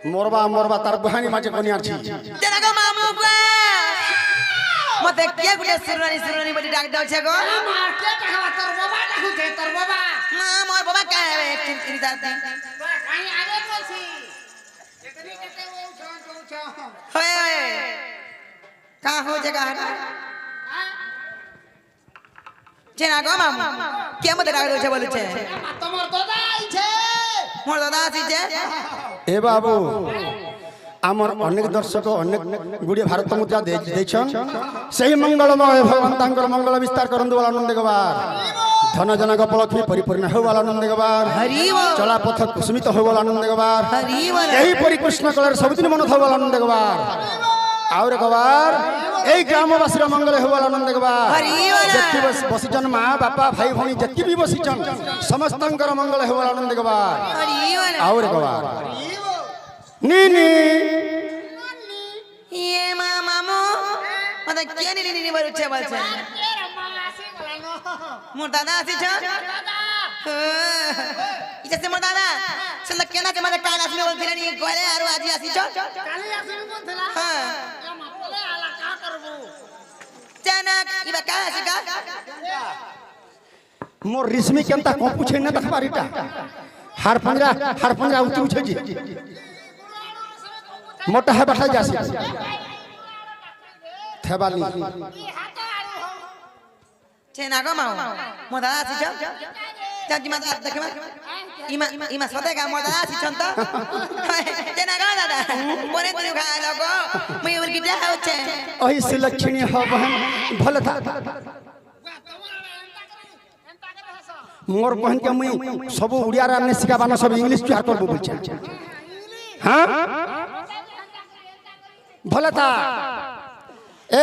मोरबा मोरबा तार बहानी माचे कोनी आछि तेरा गो मामू गो मते के गुटे सुरनी बड़ी डाक दउ छे गो मार के कहवा तोर बाबा डाकू छे तोर बाबा मां मोर बाबा का है चिंती दादी कहीं आगे बोलसी एकनी केते वो छो होए होए का हो जगह तेरा गो मामू के मते डाक दउ छे बोलु छे तोमर दादा आई छे मोर दादा आसी छे ए बाबू आमर अनेक दर्शक अनेक गुड़िया भारत मुद्रा देछन सही मंगलमय भगवान तांकर मंगल विस्तार करंदु वाला आनंद गवार धन जनक पलखी परिपूर्ण हो वाला आनंद गवार हरि बोल चला पथ कुसुमित हो वाला आनंद गवार हरि बोल यही परि कृष्ण कलर सबदिन मन हो वाला आनंद गवार और गवार एई ग्रामवासी मंगल हो वाला आनंद गवार हरि बोल जत्ती बसिजन मां बापा भाई भणी जत्ती भी बसिजन समस्तंकर मंगल हो वाला आनंद गवार हरि बोल और गवार नीनी ये मामू मते के नी बोलु छे बोल छे तेरा मां आसी गलानो मोर दादा आसी छे इसे मोर दादा सुन केना के मारे कान आसी बोल फिरनी गोले आरो आजी आसी छे काली आसी बोलथला हां या मापले आला का करबो जनक इबा का आसी का मोर रिश्मी केनता को पूछे न देखबारीटा हार पंजरा उतरू छे जी मोटा है बैठा जासी थेबाली चेना गो माऊ मोर दादा आसी छे चाची मा देखमा इमा सते का मोर दादा आसी छन त चेना गो दादा मोरे तू खा लगो मैं उर की जाऊ छे ओही सुलक्षणी हो बहन भल था मोर बहन के मुई सब उड़िया रा ने सिखाबाना सब इंग्लिश चार करबो बोल छे हां भल था ए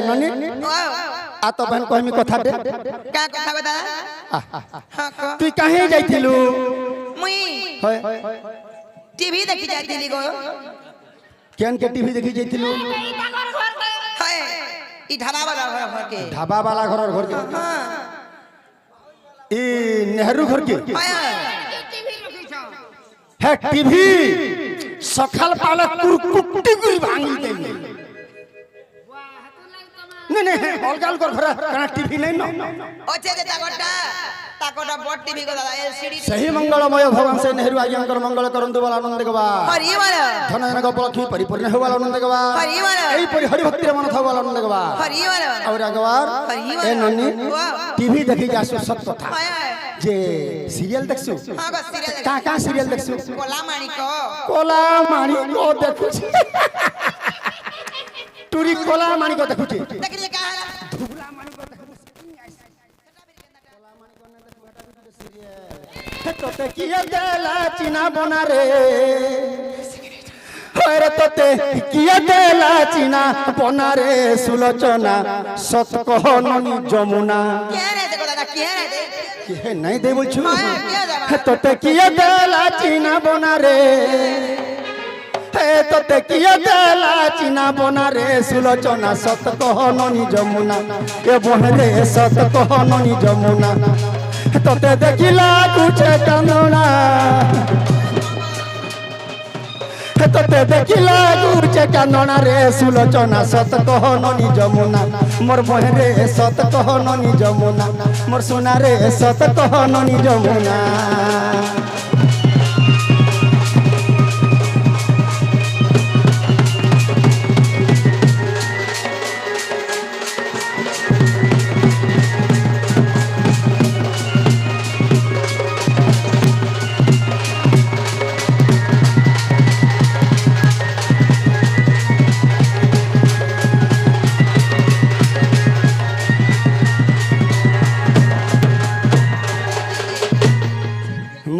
ननी आ तो बहन कहमी कथा दे का कथा बता हां को तू कहीं जाइथिलु मुई होय टीवी देखि जातिली गो केन के टीवी देखि जाइथिलु हाय ई ढाबा वाला घर के ढाबा वाला घर के हां ई नेहरू घर के हाय टीवी रखी छ है टीवी सखाल पाले कुरकुट्टी गुरी भांगी दे नहीं अलगाल कर घर कना टीवी नहीं न ओचे जे ताकोटा बड टीवी को दादा एलसीडी सही मंगलमय भगवान से नेहरू आज्ञाकर मंगल करंदु वाला आनंद गवा हरि बोल धन जनक पलखी परिपूर्ण हो वाला आनंद गवा हरि बोल एई परि हरि भक्ति रे मन था वाला आनंद गवा हरि बोल और अगवार हरि ए नन्नी वाह टीवी देखि जासु सत कथा हाय जे सीरियल देखसु हां बस सीरियल का सीरियल देखसु कोला माणिको कोला माणी को देखु टूरी कोला माणी को देखु देखिले का तोते किए देला चिना बना रे होरे तोते किए देला चिना बना रे सुलोचना सत कहननी जमुना के रे देखो दादा के रे दे के नहीं दे बोलछु हां के देबा तोते किए देला चिना बना रे हे तोते किए देला चिना बना रे सुलोचना सत कहननी जमुना ए बहरे सत कहननी जमुना तोते देखिला कुछ कानना तोते देखिला कुछ कानना रे सुलोचना सत कहननी जमुना मोर बहरे सत कहननी जमुना मोर सोना रे सत कहननी जमुना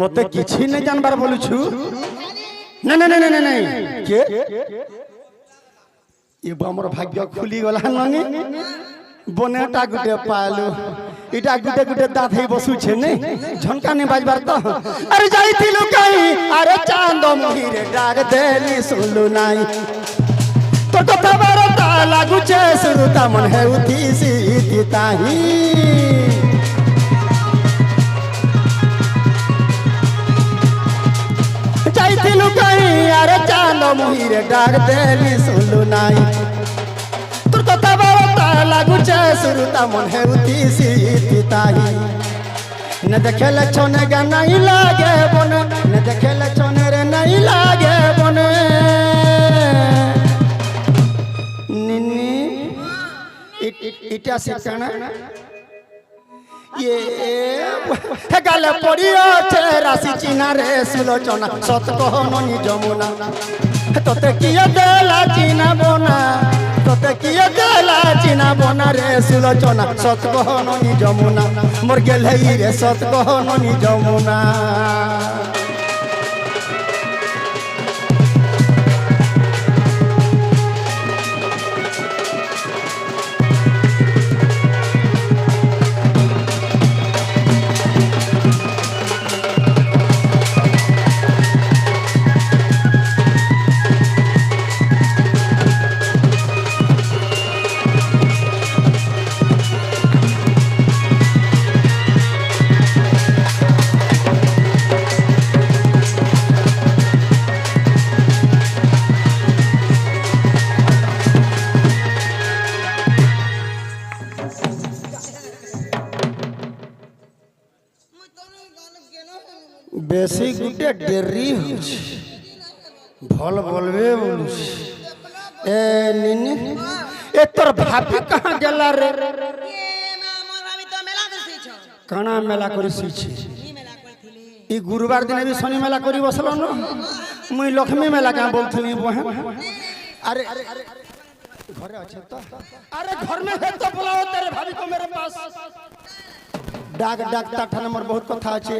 मते किछि नै जानबार बोलुछु नहीं के ये हमर भाग्य खुली गला ननी बनेटा गुटे पालु इटा गुटे गुटे दाँत हे बसु छे नै झनका नै बाजबार त अरे जाइथिलु कहीं अरे चांद मुही रे डाग देली सुनलु नाई तो कथा बारता लागु छे सुरुता मन हे उठी सी ताही जाइथिलु कहीं अरे মুহিরে ডাক দেলি শুনলু নাই তোর কথা বার্তা লাগুছে শুরুতা মন হেউতি সিতাই न देखेले छोने गा नहीं लागे बने न देखेले छोने रे नहीं लागे बने निन्नी इटा सिकना ये हे गाले पड़ियो छे राशि चिना रे सुलोचना सत कहनो नि जमुना तोते किया देला चिना बोना तोते किया देला चिना बोना रे सुलोचना सत कहनो नि जमुना मोर गेले रे सत कहनो नि जमुना বেশি গুটে ডেরি হচ্ছে ভাল বলবে বলুস এ নিনি এ তোর ভাবি কাহা গেলা রে ए मां मोर भाभी तो मेला देखै छ কানা মেলা করে শিছি ई मेला करथिली ই গুরুবার দিনে বি শনি মেলা করি বসল ন মুই লক্ষ্মী মেলা কা বলথলি বহে अरे घरे আছে তো अरे घर में है तो बुलाओ तेरे भाभी को मेरे पास डाक डाक ता नंबर बहुत कथा আছে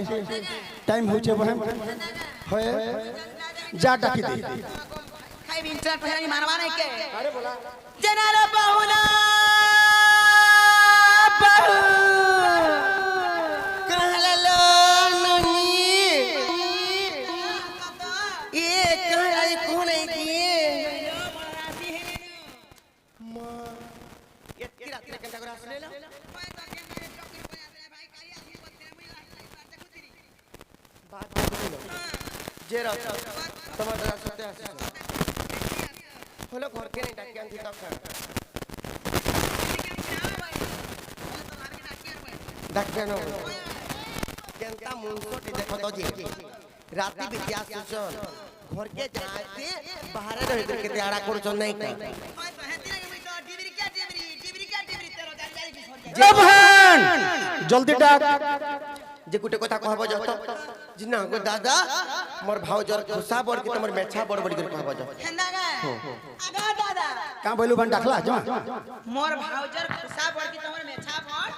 टाइम होचे बहे होए जा डाकी दे खाई बिन ट्रक पहरानी मारवा नहीं के अरे बोला जनार बहुना बहु कहला ननी ये कहला कौन है की ये किरा किरा कंटा करा सुने लो जे रा टमाटर सत्य आसी होलो घर के नहीं डाकियान थी तब डाकियान केनता मुंसोटी देखो तो जी राती बितिया सुसन घर के जाते बाहर रह के त्याड़ा करछ नहीं का जबहन जल्दी डाक जे गुटे कथा कहबो जत जिना गो दादा मोर भाउजर खुसा बड़ के तमर मेछा बड़ बड़ के कहबो जत हेंदा गा आगा दादा का बोलू बन डाकला जो मोर भाउजर खुसा बड़ के तमर मेछा बड़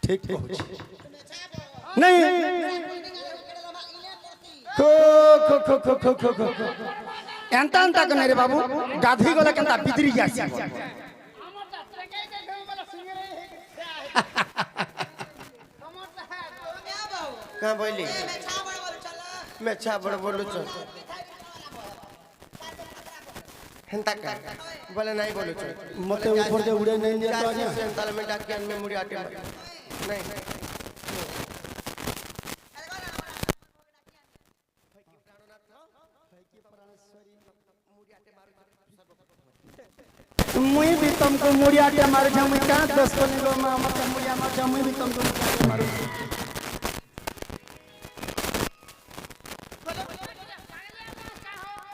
ठीक नहीं खो खो खो खो खो खो खो एंता एंता कने रे बाबू गाधी गला केंता बिदरी जासी का बोली मेछा बड़ बोलू छ हेंता का बोले नहीं बोलू छ मते ऊपर जे उड़े नहीं दे तो आजा सेंताल में डाकियान में मुड़ी आटे नहीं मुई भी तुमको मुड़िया के मार जा मुई का दोस्त को निगो मत मुड़िया मार जा मुई भी तुमको मारू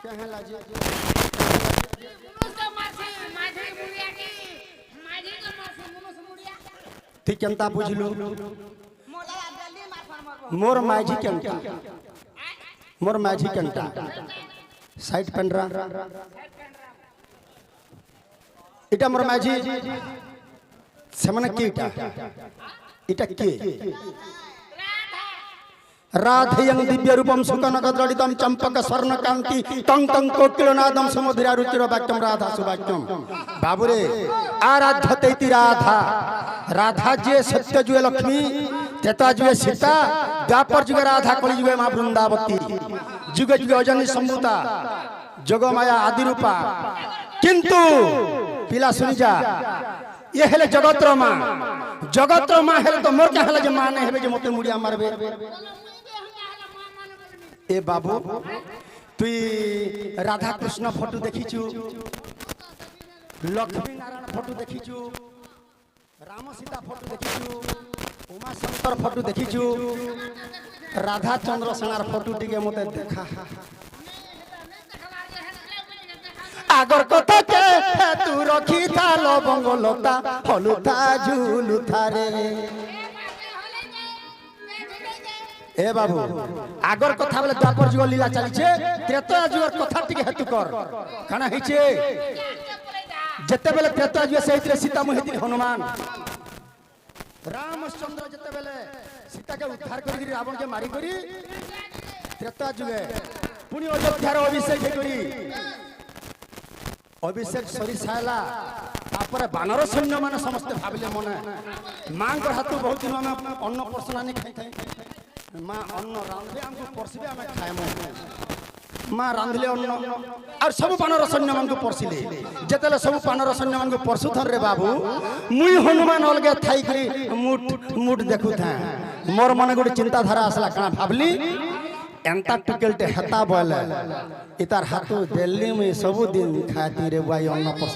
क्या है लाजी मुनुस तो मासी माझी मुड़िया की माझी तो मासी मुनुस मुड़िया ठीक केंता बुझलू मोला जल्दी मार मोर माझी केंता मोर माझी केंता साइड पेनरा इटा मोर माझी सेमने की इटा के राधेयं दिव्य रूपम सुकनकद्रडितं चंपक स्वर्ण कांति तं तं कोकिलनादं समुद्रा रुचिर वाक्यम राधा सुवाक्यम बाबूरे आराध्यतेति राधा राधा जे सत्य जुए लक्ष्मी तेता जुए सीता द्वापर जुगे राधा कलि जुगे मां वृंदावती जुगे जुगे अजनी संभूता जग माया आदि रूपा किंतु पिला सुनि जा ये हेले जगतर मां हेले तो मोर क्या हेले जे मां नहीं हेबे जे मते मुड़िया मारबे ए बाबू তুই রাধা কৃষ্ণ ফটো দেখিছু, লক্ষ্মী নারায়ণ ফটো দেখিছু, রাম সীতা ফটো দেখিছু, উমা শঙ্কর ফটো দেখিছু, রাধা চন্দ্র সেনার ফটো টিকে মতে দেখা। আগর কথা কে তু রখি থা লবঙ্গ লতা হলুথা ঝুলুথা রে। এ বাবু আগর কথা বলে দ্বাপর যুগ লীলা চালিছে, ত্রেতা যুগর কথা টিকে হেতু কর। কানা হইছে যেতেবেলে ত্রেতা যুগ সেইতরে সীতা মহিতি হনুমান, রামচন্দ্র যেতেবেলে সীতাকে উদ্ধার করি রাবণকে মারি করি ত্রেতা যুগে পুনি অযোধ্যার অভিষেক করি, অভিষেক সরি সাইলা তারপরে বানর সৈন্য মানে সমস্তে ভাবিলে মনে মাঙ্কর হাতু বহুত দিন আমি অন্ন পরশনা নি খাই খাই মা অন্ন রাঁধলে আমাকে পরশিবে আমি খাইমু, মা রাঁধলে অন্ন আর সব বানর সৈন্য মানকে পরশিলে যেতেলে সব বানর সৈন্য মানকে পরশুথন রে বাবু মুই হনুমান অলগে থাই করি মুঠ মুঠ দেখু থা মোর মনে গোটে চিন্তাধারা আসলা কানা ভাবলি এন্তা টুকেলটে হেতা বলে ইতার হাতু দেলি মুই সবুদিন খাতি রে বাই অন্ন পরশ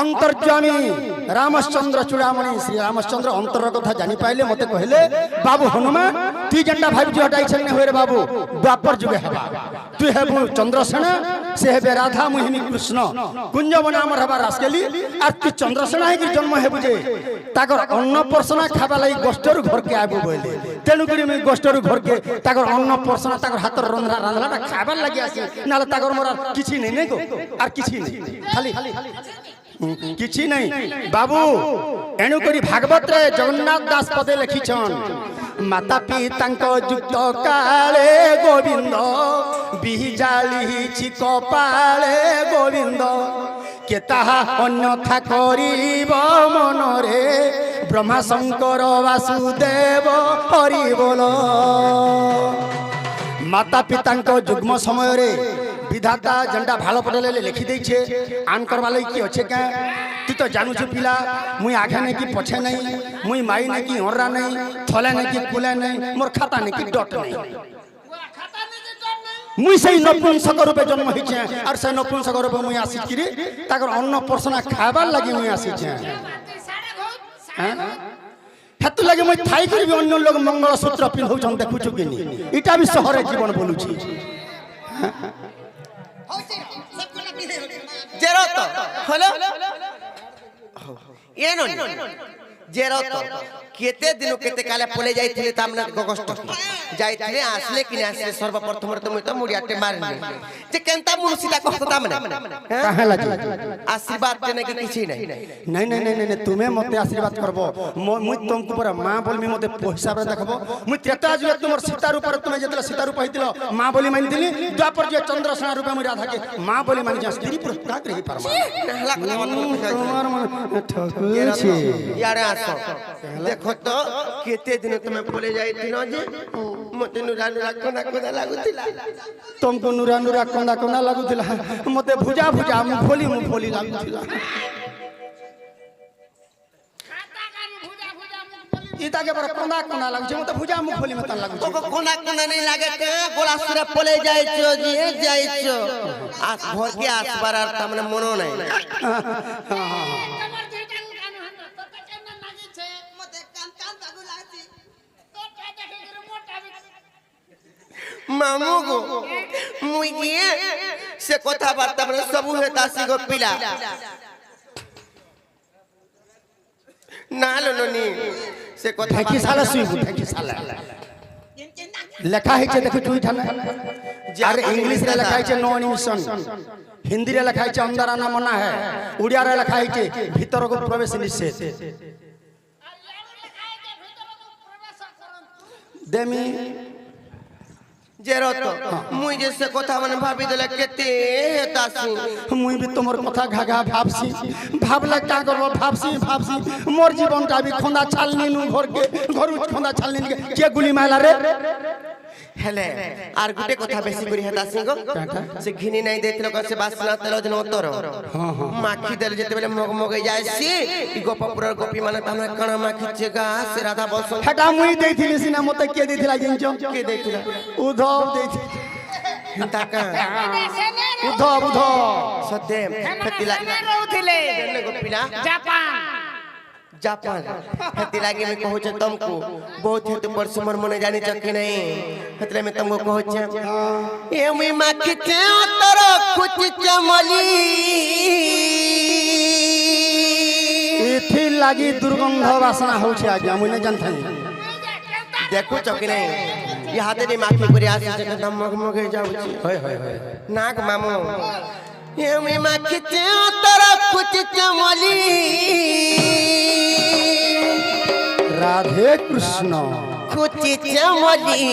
অন্তর্যামী রামচন্দ্র চূড়ামণি শ্রী রামচন্দ্র অন্তর কথা জানি পাইলে মতে কহিলে বাবু হনুমান তুই যেটা ভাবছি হটাইছে হয়ে রে বাবু দ্বাপর যুগে হবা, তুই হেবু চন্দ্রসেনা সে হেবে রাধা মোহিনী কৃষ্ণ কুঞ্জবনে আমার হবার রাসকেলি আর তুই চন্দ্রসেনা হয়ে জন্ম হেবু যে তাকর অন্ন পর্ষণা খাবা লাগি গোষ্ঠর ঘরকে আইবু বইলে তেণুকরি মুই গোষ্ঠর ঘরকে তাকর অন্ন পর্ষণা তাকর হাতর রন্ধা রাঁধলাটা খাবার লাগি আসি নাহলে তাকর মোর আর কিছু নেই নেই গো আর কিছু নেই খালি কিছু নাই বাবু। এণুকরি ভাগবতরে জগন্নাথ দাস পদে লিখিছন মাতা পিতাঙ্ক যুক্ত কালে গোবিন্দ বিজালিছি কপালে গোবিন্দ কে তাহা অন্যথা করিব মনরে ব্রহ্মা শঙ্কর বাসুদেব হরি বল। মাতা পিতাঙ্ক যুগ্ম সমୟରେ বিধাতা যেটা ভালো পড়লে লিখি দিয়েছে আন করবার লাগি কি অছে কে তুই তো জানুছু পিলা মুই আগে নাকি পছে নাই মুই মাই নাকি হররা নাই থলে নাকি কুলে নাই মোর খাতা নাকি ডট নাই মুই সেই নপুংসক রূপে জন্ম হইছে আর সেই নপুংসক রূপে মুই আসিছি তাকর অন্ন পর্ষণা খাবার লাগি মুই আসিছে হেতু লাগে মুই থাই করিবি অন্য লোক মঙ্গলসূত্র পিন্ধৌছন দেখুছু কিনি এটা বি শহরে জীবন বলুছি জেরত হলো এনো জেরত কেতে দিন কেতে কালে পলে যাইছিলে তামনা গগষ্ট যাইছিলে আসলে কিনে আসলে সর্বপ্রথম তো মুই তো মুড়িয়াতে মারনি যে কেনতা মুনসিটা কষ্ট তামনা কাহে লাগি আশীর্বাদ দেনে কি কিছু নাই নাই নাই নাই নাই তুমি মতে আশীর্বাদ করব মুই তুমকু পরে মা বলমি মতে হিসাবে দেখব মুই ত্রেতা যুগে তোমার সীতা রূপে তুমি যেতলে সীতা রূপ হইতিল মা বলি মানি দিলি দ্বাপর যুগে চন্দ্রসেনা রূপে মুই রাধাকে মা বলি মানি যা স্ত্রী পুরুষ কাক রহি পারবা তোমার মন ঠকুছে ইয়ারে আসো দেখো তো কেতে দিন তুমি পলে যাইতিল যে মতে নুরা নুরা কোনা কোনা লাগুতিলা तुमको नुरा नुरा कोना कोना लागुथिला मते भुजा भुजा मुफोली मुफोली लागुथिला इता के पर कोना कोना लागु मते भुजा मुफोली मत लागु तो कोना कोना नहीं लागे के गोला सुरे पले जाइछो जी जाइछो आस भर के आसबार আর তামনে মনো নাই তোমার যেটা গান হন তো কেন লাগিছে মতে কান কান বাগু লাগছি তো দেখে গেল মোটা মামু গো মুই গিয়ে সে কথা বার্তা মানে সবু হেতাসি গো পিলা না লনি সে কথা ঠেকি সালা সুইবু ঠেকি সালা লেখা হইছে দেখো তুই ঠানা আর इंग्लिश রে লেখা হইছে নো এনিমেশন হিন্দি রে লেখা হইছে অন্দরানা মনা है উড়িয়া রে লেখা হইছে ভিতরକୁ প্রবেশ নিষেধ দেমি জেরত মুই যে সে কথা মানে ভাবি দেলে কেতে হেতাসি মুই বি তোমার কথা ঘাঘা ভাবছি ভাবলে কা করব ভাবছি ভাবছি মোর জীবনটা বি খন্দা ছালনি নু ঘরকে ঘরু খন্দা ছালনি কে গুলি মাইলা রে হেলে আর গুটে কথা বেশি করি হেতা সিংহ সে ঘিনি নাই দেইছিল কসে বাসনা তেল দিন উত্তর মাখি দেল যেতে বেলে মগ মগে যাইছি ই গোপপুরর গোপী মানে তামরা কণা মাখিছে গা সে রাধা বলছ হেটা মুই দেইଥିଲି সিনা মতে কে দেইଥିଲା জানছ কে দেইছিল উদ্ধব দেইছিল তাকা উদ্ধব উদ্ধব সত্যে হেতিলা রହୁଥିଲେ কেনে গোপীলা জাপান जापान हेती लागे मैं कहू छ तुमको बहुत हेतु परसमर मने जानि छ कि नहीं हेतले मैं तुमको कहू छ ए मी माखी के उतर कुछ चमली एथि लागी दुर्गंध वासना हो छ आज्ञा मुई न जानथै देखो छ कि नहीं ये हाथे में माखी करे आसी छ दम मगमगे जाऊ छ होय होय होय नाक मामू ए मी माखी के उतर कुछ चमली राधे कृष्ण कुछ चमली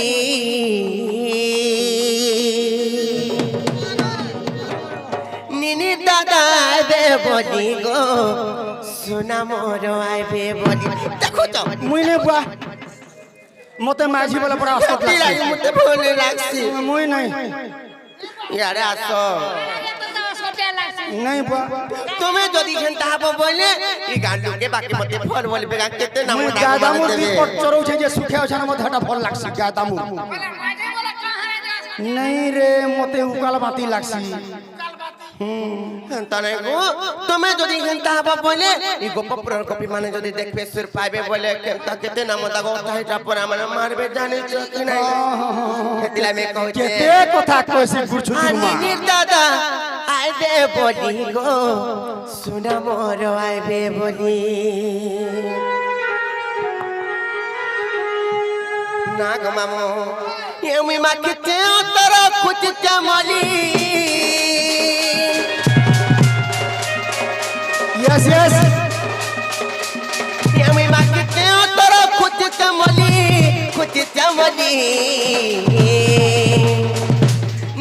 निनी दादा आबे बोली गो सुना मोर आबे बोली देखो तो मुई ने बुआ मते माझी बोला बड़ा असत लागी मते बोले लागसी मुई नहीं यारे आसो नहीं बुआ तुम्हें जदी घंटा हबो बोले ई गांडू के बाकी मते फल बोले बेगा केते ना मुई गादामुर रिपोर्ट चरौ छै जे सुखे छ न मते हटा फल लागसी गादामुर नहीं रे मते उकाल बाती लागसी घंटा नहीं गो तुम्हें जदी घंटा हबो बोले ई गोपपुरर कपी माने जदी देखबे सुर पाइबे बोले केता केते ना मता गो ताइटा पर माने मारबे जाने छ कि नहीं हेतिला में कहू छे केते कथा कहसी गुरछुती मा निनी दादा आबे बोली गो सुना मोर आबे बोली नाग मामो ये मी माखते उतर कुछ चमली यस यस ये मी माखते उतर कुछ चमली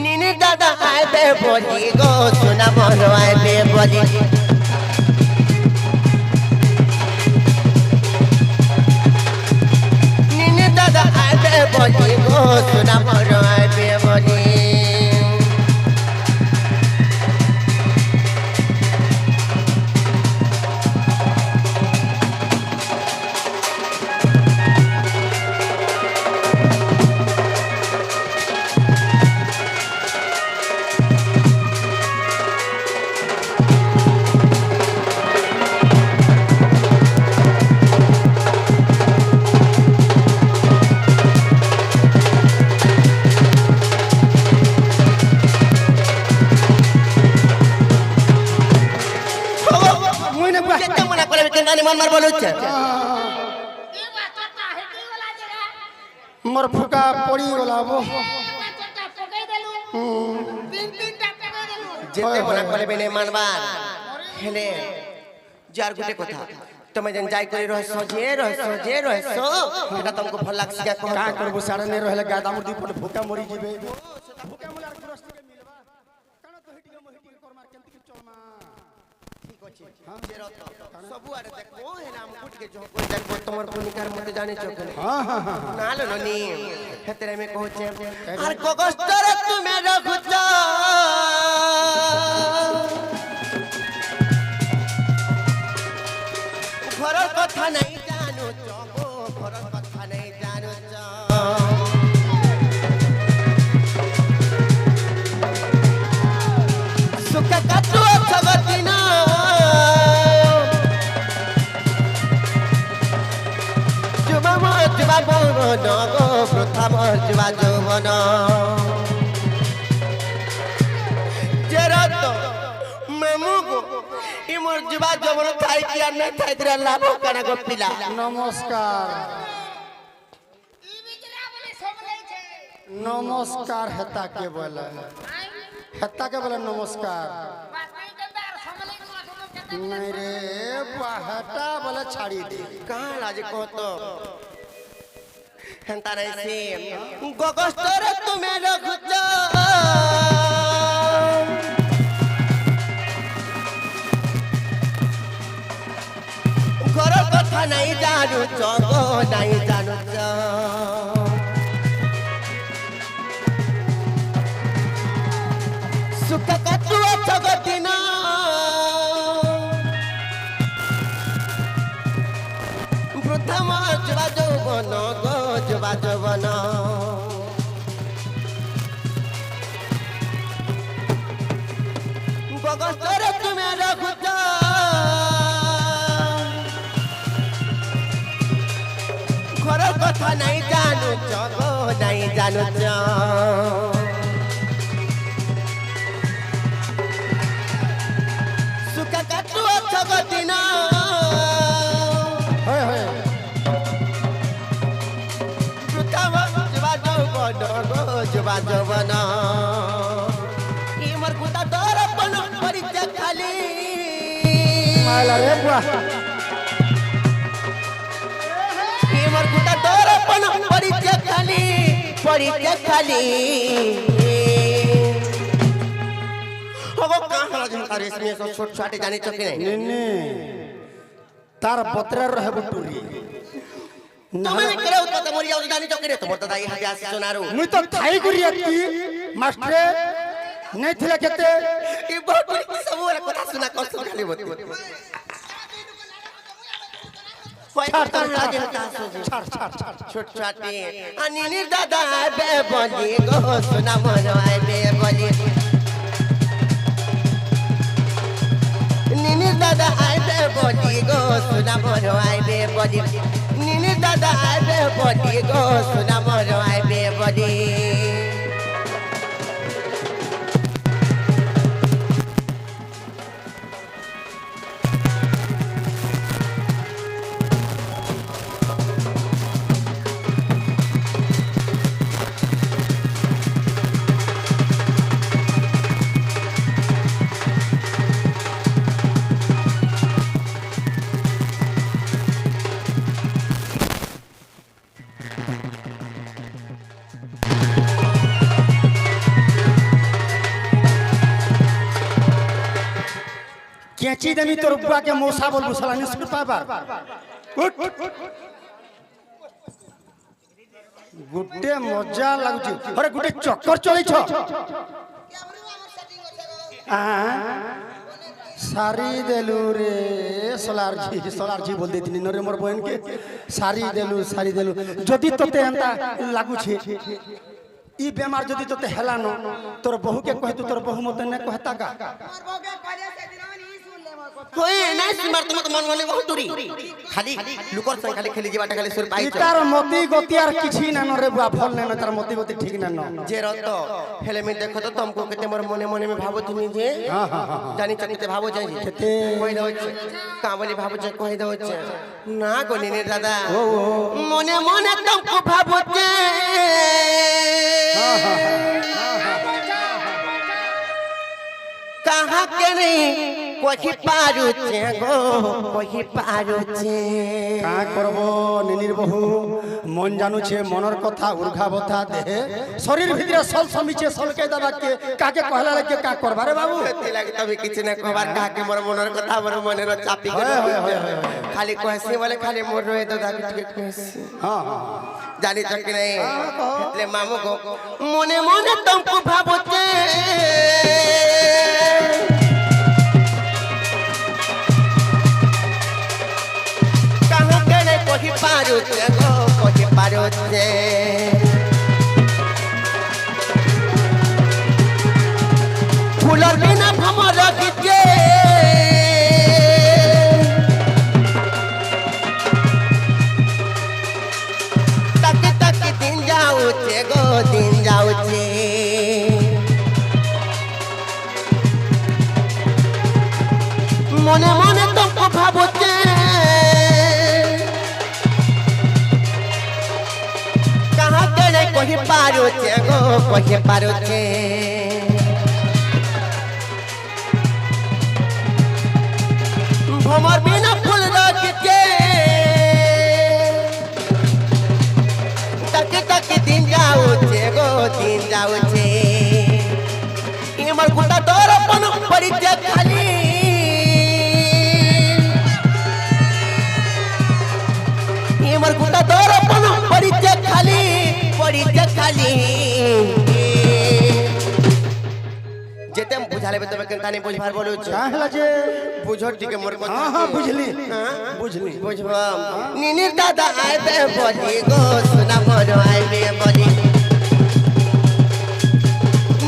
निनी दादा आबे बोली गो सुना मोर आबे बोली निनी दादा आबे बोली गो सुना मोर आबे बोली मुई ने बुआ केते मना करे केना मन मार बोलु छ मोर फुका पड़ी गला वो जेते मना करे बेने मानबार हेले जार गुटे कथा तमे जन जाय करे रहसो जे रहसो एटा तुमको भल लागसी का का करबो सारे ने रहले गादामुर दीपट फुका मरी जिबे फुका मुलार कुरस्ती के मिलबा काना तो हिटियो मोहिटी कर मार केंति के चलमा ठीक अछि जे रत सबु आरे देखो हेला हम कुट के जो कोई देखो तमर भूमिकार मते जाने चकले हां हां हां नालो ननी हेतरे में कहू छे आर गगस्तर तुमे रखुछ घरर कथा नहीं जानु चो घरर कथा नहीं जानु चो सुख कटु सगतिना जुबा बोनो गो प्रथम जुबा जौवन जेरत मेमुगो इ मोर जुबा जौवन खाई किया न खाई दिरा लाभ कना गो पिला नमस्कार नमस्कार हेता के बोले नमस्कार नहीं रे हेता बोले छाड़ी दे कहां राज को तो हंता नहीं से गगस्तर तुमे रखुछ घर कथा नहीं जानू चो नहीं जानू चो সুখ কাটুয়া জগতিন প্রথম যুবা যৌবন গো যুবা যৌবন বগস্তরে তুমি রখুছ ঘর কথা নাই জানুছ গো নাই জানুছ সুখ কাটুয়া জগতিন যুবা যৌবন ইমর কুতা দরপন পরিচয় খালি মাইলা রে বুয়া ইমর কুতা দরপন পরিচয় খালি হগো কাহলা জনতা রেশমি সব ছোট ছোটে জানি চকি নাই নেনে তার বতরার রহে বুটুরি তুমি করে উত্তর মরি যাও জানি চকি রে তোমার দাদা ইহাতে আসি সোনারু মুই তো খাই করি আতি মাস্টারে নাই থিলা কেতে ই বহুত সব কথা শুনা কষ্ট খালি বত ছোট ছোটে আনি দাদা বে বলি গো সোনা মন বে বলি নিনি দাদা আইবে বলি গো সোনা মন আইবে বলি নিনি দাদা আইবে বলি গো সোনা মন আইবে বলি কেচি দেমি তোর বুয়াকে মৌসা বলবো শালা নিষ্কৃত পাবা উঠ গুটে মজা লাগুছি আরে গুটে চক্কর চলেছ সারি দেলু রে সোলারজি বল দিনি নরে মোর বহনকে সারি দেলু যদি তোতে এন্তা লাগুছে ই বেমার যদি তোতে হেলানো তোর বহুকে কহে তোর বহু মতে নে কহতা গা কই নাই সিমার তোমার মন মনে বহুত দূরি খালি লুকর সঙ্গে খালি খেলি যাবাটা খালি সুর পাইছো তার মতি গতি আর কিছু না রে বুয়া ফল না তার মতি গতি ঠিক না যে রত হেলে মে দেখো তো তুমকো কেতে মোর মনে মনে মে ভাবো তুমি যে জানি চাকিতে ভাবো যাই কেতে কই দউছে কা বলি ভাবো যে কই দউছে না গো নিনে দাদা মনে মনে তুমকো ভাবো যে कहा के नहीं कोई पारुचे गो कोई पारुचे का करब निनिर बहु मन जानुछे मनर कथा उर्घा बथा देहे शरीर भितरे सल समीचे सलके दबा के काके कहला लगे का करबा रे बाबू एते लागे तभी किछ न कहबार कहा के मोर मनर कथा मोर मने रो चापी के खाली कहसी बोले खाली मोर रोए तो दाके ठीक कहसी हां जानी चक नहीं એટલે मामू को मने मने तुमको भाबोते कोही पारुचे गो कोही पारुचे फूलर बिना भमर रखिचे तक तक दिन जाऊचे गो दिन जाऊचे मने मने तुमको भाबोचे कोही पारुचे गो कोही पारुचे भमर बिना फूल रखिचे तक तक दिन जाऊचे गो दिन जाऊचे इमर गुटा दरपन परिचय खाली इमर गुटा दरपन परिचय खाली जेते बुझाले बे तबे केनता नहीं बुझबार बोलू छ का हला जे बुझो टिके मोर को हां हां बुझली बुझली बुझबा निनी दादा आए बे बोली गो सुना मोर आए बे बोली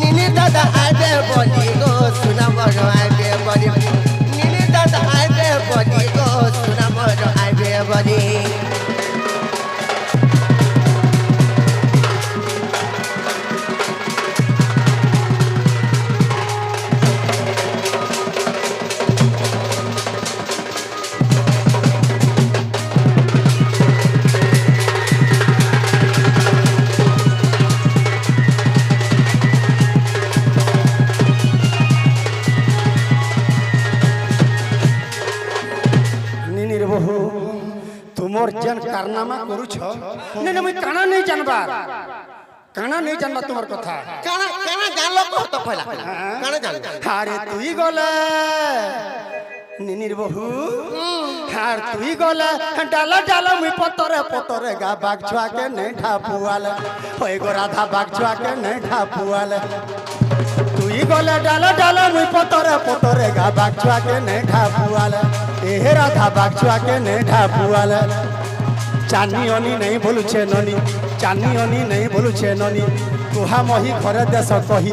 निनी दादा आए बे बोली गो सुना मोर आए बे बोली निनी दादा आए बे बोली गो सुना मोर आए बे बोली तुमर जन कारनामा करू छ नहीं नहीं मैं काना नहीं जानबार काना नहीं जानबा तुम्हार कथा काना काना गालो को तो पहला काना जान अरे तुई गले निनिर बहु हार तुई गले डाला डाला मुई पतरे गा बाग छुआ के नहीं ठापुआल होय गो राधा बाग छुआ के नहीं ठापुआल तुई गले डाला डाला मुई पतरे गा बाग छुआ के नहीं ठापुआल ए राधा बाग छुआ के नहीं ठापुआल चानी अनी नहीं बोलू छे ननी चानी अनी नहीं बोलू छे ननी तुहा मही घरे देश कही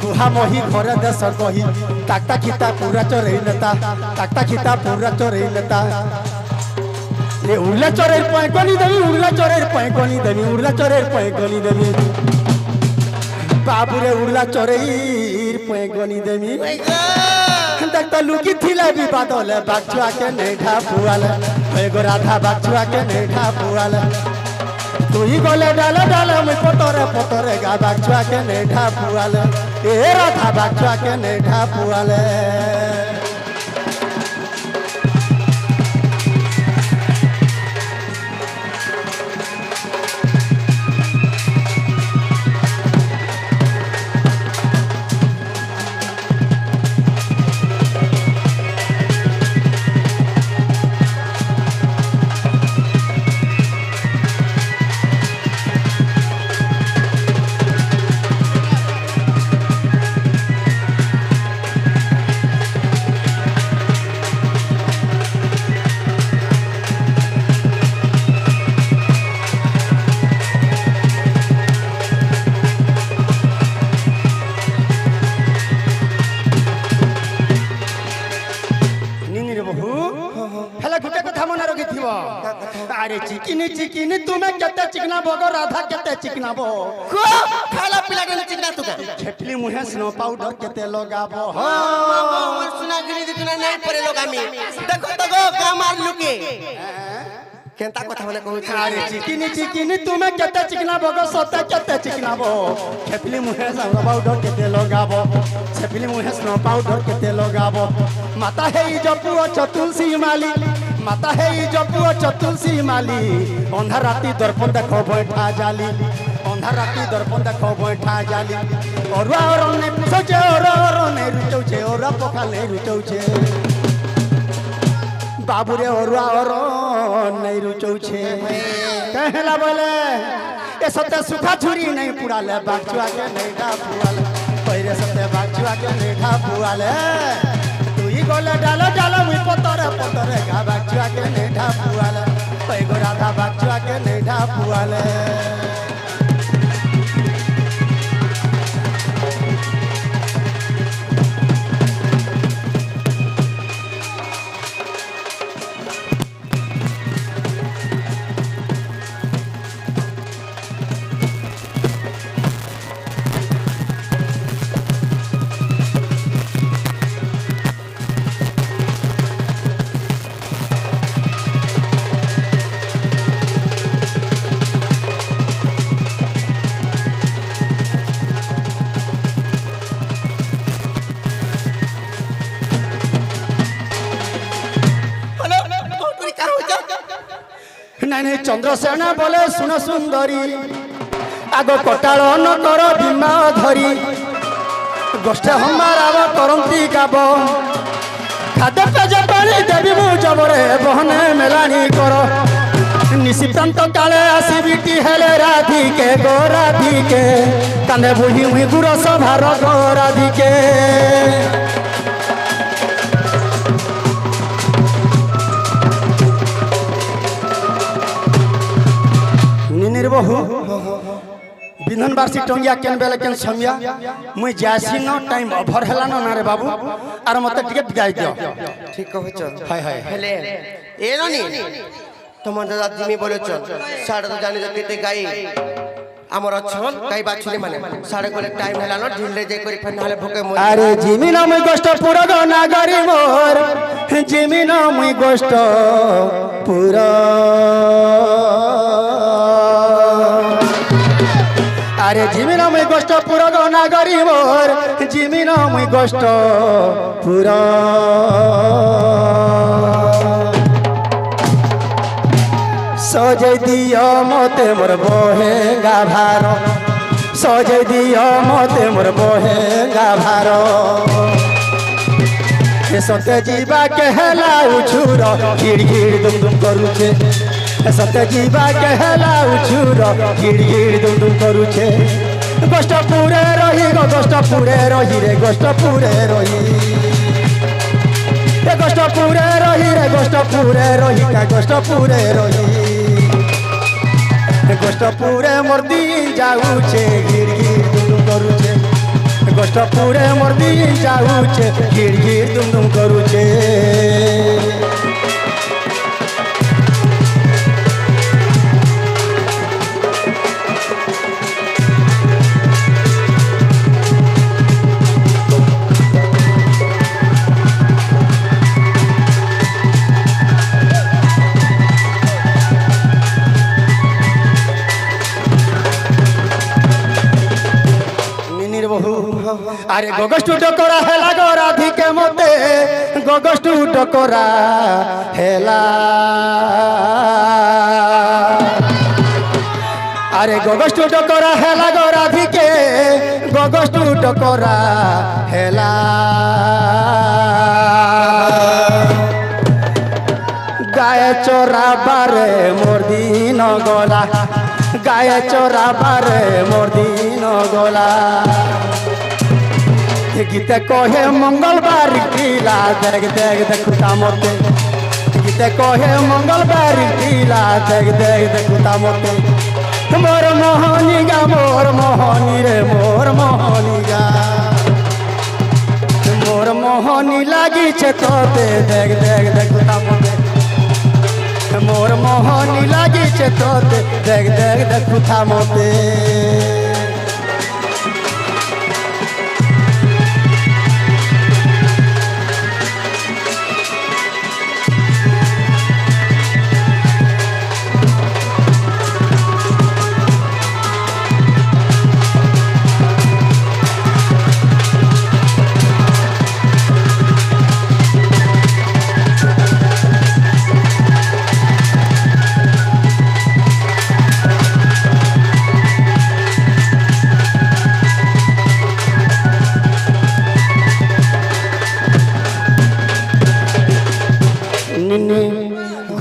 तुहा मही घरे देश कही ताकता खिता पूरा चोरई लेता ताकता खिता पूरा चोरई लेता रे उड़ला चोरे पैकनी देवी उड़ला चोरे पैकनी देवी उड़ला चोरे पैकनी देवी बाबू रे उड़ला चोरे पैकनी देवी देखता लुकी थिला भी बादल बागछुआ के नहीं ठापुआल एगो राधा बागछुआ के नहीं ठापुआल तू ही गले डाले डाले मैं पतरे गा बागछुआ के नहीं ठापुआल ए राधा बागछुआ के नहीं ठापुआल अरे चिकिनी चिकिनी तुम्हें केते चिकना बोगो राधा केते चिकना बो को खाला पिला के चिकना तुका खेपली मुहे स्नो पाउडर केते लगाबो हो सुना गिनी दिना नहीं परे लोगामी देखो तो गो कामार लुके केनता কথা বলে কইছ अरे चिकिनी चिकिनी तुम्हें केते चिकना बोगो सते केते चिकना बो खेपली मुहे स्नो पाउडर केते लगाबो खेपली मुहे स्नो पाउडर केते लगाबो माता हे जपुओ चतुलसी माली माता है जपु चतुलसी माली अंधा राती दर्पण देखो बैठा जाली अंधा राती दर्पण देखो बैठा जाली और ने पूछे और ने रुचौछे और पोखा नहीं रुचौछे बाबू रे और नहीं रुचौछे कहला बोले ए सत्य सुखा छुरी नहीं पुड़ाले बागछुआ के नहीं ढापुआले पहले सत्य बागछुआ के नहीं ढापुआले गले डाला डाला मुई पतरे गा बागछुआ के नहीं ढापुआल पैगो राधा बागछुआ के नहीं ढापुआल नहीं चंद्रसेना बोले सुन सुंदरी आगो कटाल न कर बीमा धरी गोष्ठे हमारा करती गाब खाद्य पेज पानी देवी मु जबरे बहने मेलानी कर निशिप्रांत काले आसीबिटी हेले राधिके गो राधिके काने बुझी मुई गुरु सभार गो राधिके निनिर बहु बिंधन बार्षिक टंगिया केन बेले केन समिया मुई जासी न टाइम ओभर हेला न रे बाबू आर मते टिके गाई दियो ठीक कहछ हाय हाय हेले ए ननी তোমার দাদা জিমি বলেছ সাড়ে তো জানি কেতে গাই আমার অছন গাই বাছুলি মানে সাড়ে কোলে টাইম হেলা ন ঢিলে যাই করি ফেন হলে ভোকে মরি আরে জিমি না মুই গোষ্ঠ পুরা গো নাগরি মোর জিমি না মুই গোষ্ঠ পুরা আরে জিমি না মুই গোষ্ঠ পুরা গো নাগরি মোর জিমি না মুই গোষ্ঠ পুরা সজে দিও মতে মোর বহেঙ্গা ভার সজে দিও মতে মোর বহেঙ্গা ভার সতে যা কেহলা উছুর ঘিড় ঘিড় দুম দুম করুছে সতে যা কেহলা উছুর ঘিড় ঘিড় দুম দুম করুছে গোষ্ঠপুরে রহি গো গোষ্ঠপুরে রহি রে গোষ্ঠপুরে রহি গোষ্ঠপুরে রহি রে গোষ্ঠপুরে রহি কা গোষ্ঠপুরে রহি গোষ্ঠপুরে মোর দিন যাউছে গির গির দুম দুম করুছে গোষ্ঠপুরে মোর দিন যাউছে গির গির দুম দুম করুছে আরে গগষ্টু ডকরা হেলা গো রাধিকে মতে গগষ্টু ডকরা হেলা আরে গগষ্টু ডকরা হেলা গো রাধিকে গগষ্টু ডকরা হেলা গায়ে চোরা বারে মোর দিন গলা গায়ে চোরা বারে মোর দিন গলা গীতে কহে মঙ্গলবার টিলা দেখ দেখ দেখুতা মতে গীতে কহে মঙ্গলবার টিলা দেখ দেখ দেখুতা মতে মোর মোহনী গা মোর মোহনী রে মোর মোহনী গা মোর মোহনী লাগিছে তোতে দেখ দেখ দেখুতা মতে মোর মোহনী লাগিছে তোতে দেখ দেখ দেখুতা মতে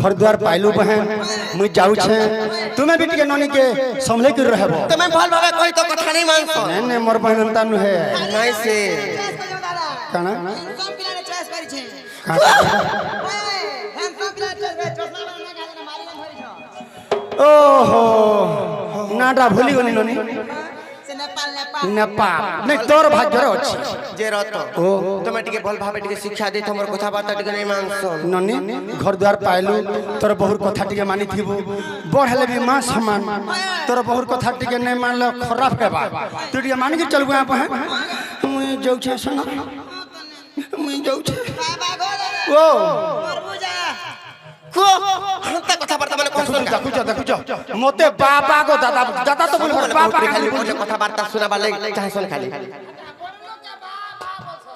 घर द्वार पाइलू बहन मुई जाऊ छे तुम्हें भी टिके ननी के संभले कर रहबो তুমি ভাল ভাবে কই তো কথা নাই মানছ ने ने मोर बहन अंता नु है নাই সে काना सब पिलाने चॉइस करी छे काना हम सब पिलाने चॉइस करे चश्मा बना के मारी में धरी छ ओहो नाडा भूली गनी ननी से नेपाल नेपाल नहीं तोर भाग्यर अछि যে রত ओ তুমি টিকে ভাল ভাবে টিকে শিক্ষা দে তোমার কথা বার্তা টিকে নাই মানছ ननी घर द्वार पाइलू तोर बहुत कथा टिके मानी थिबो बढ़ले भी मां समान तोर बहुत कथा टिके नहीं मानलो खराब हेबा तू टिके मान के चलबो आप है मुई जाऊ छे सुना मुई जाऊ छे बाबा गो ओ तरबूजा কো হন্তা কথা বার্তা মানে কোন শুন देखु मते बाबा को दादा दादा तो बोल बाबा খালি কথা বার্তা শোনাবার লাগি চাই শুন খালি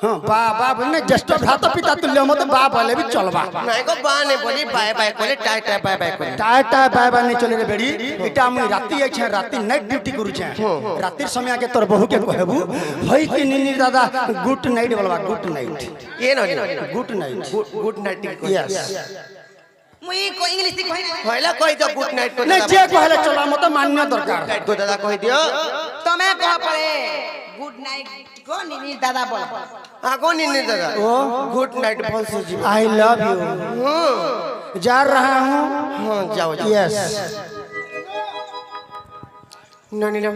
हां बाबा ने जस्ट भात पिता तुल्य मते बाप वाले भी चलबा নাই গো বানে বলি বাই বাই করে টাই টাই বাই বাই করে टाय टाय बाय बाय नहीं चले रे बेड़ी इटा मुई राती आछे राती नाइट ड्यूटी करू छे राती समय के तोर बहू के कहबू भई कि निनी दादा गुड नाइट बोलबा गुड नाइट ये न good night good night yes মুই কো ইংলিশ দি কই না হইলা কই দিও গুড নাইট কো नहीं जे कहले चला मत मान्य दरकार নাইট কো দাদা কই দিও তুমি কহ পড়ে গুড নাইট কো নিনি দাদা বল আগো নিনে দাদা গুড নাইট বল से जी आई लव यू हां जा रहा हूँ हां जाओ जाओ यस ननी नो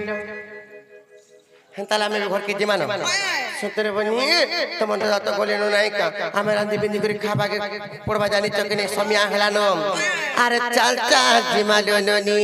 हंताला में घर के जमानो सतरे बनी तुम दादा तो बोले नो नहीं का हमें रांधी बिंदी करी खाबा के पड़वा जानी चकने समिया हेला नो अरे चल चल जिमालो ननी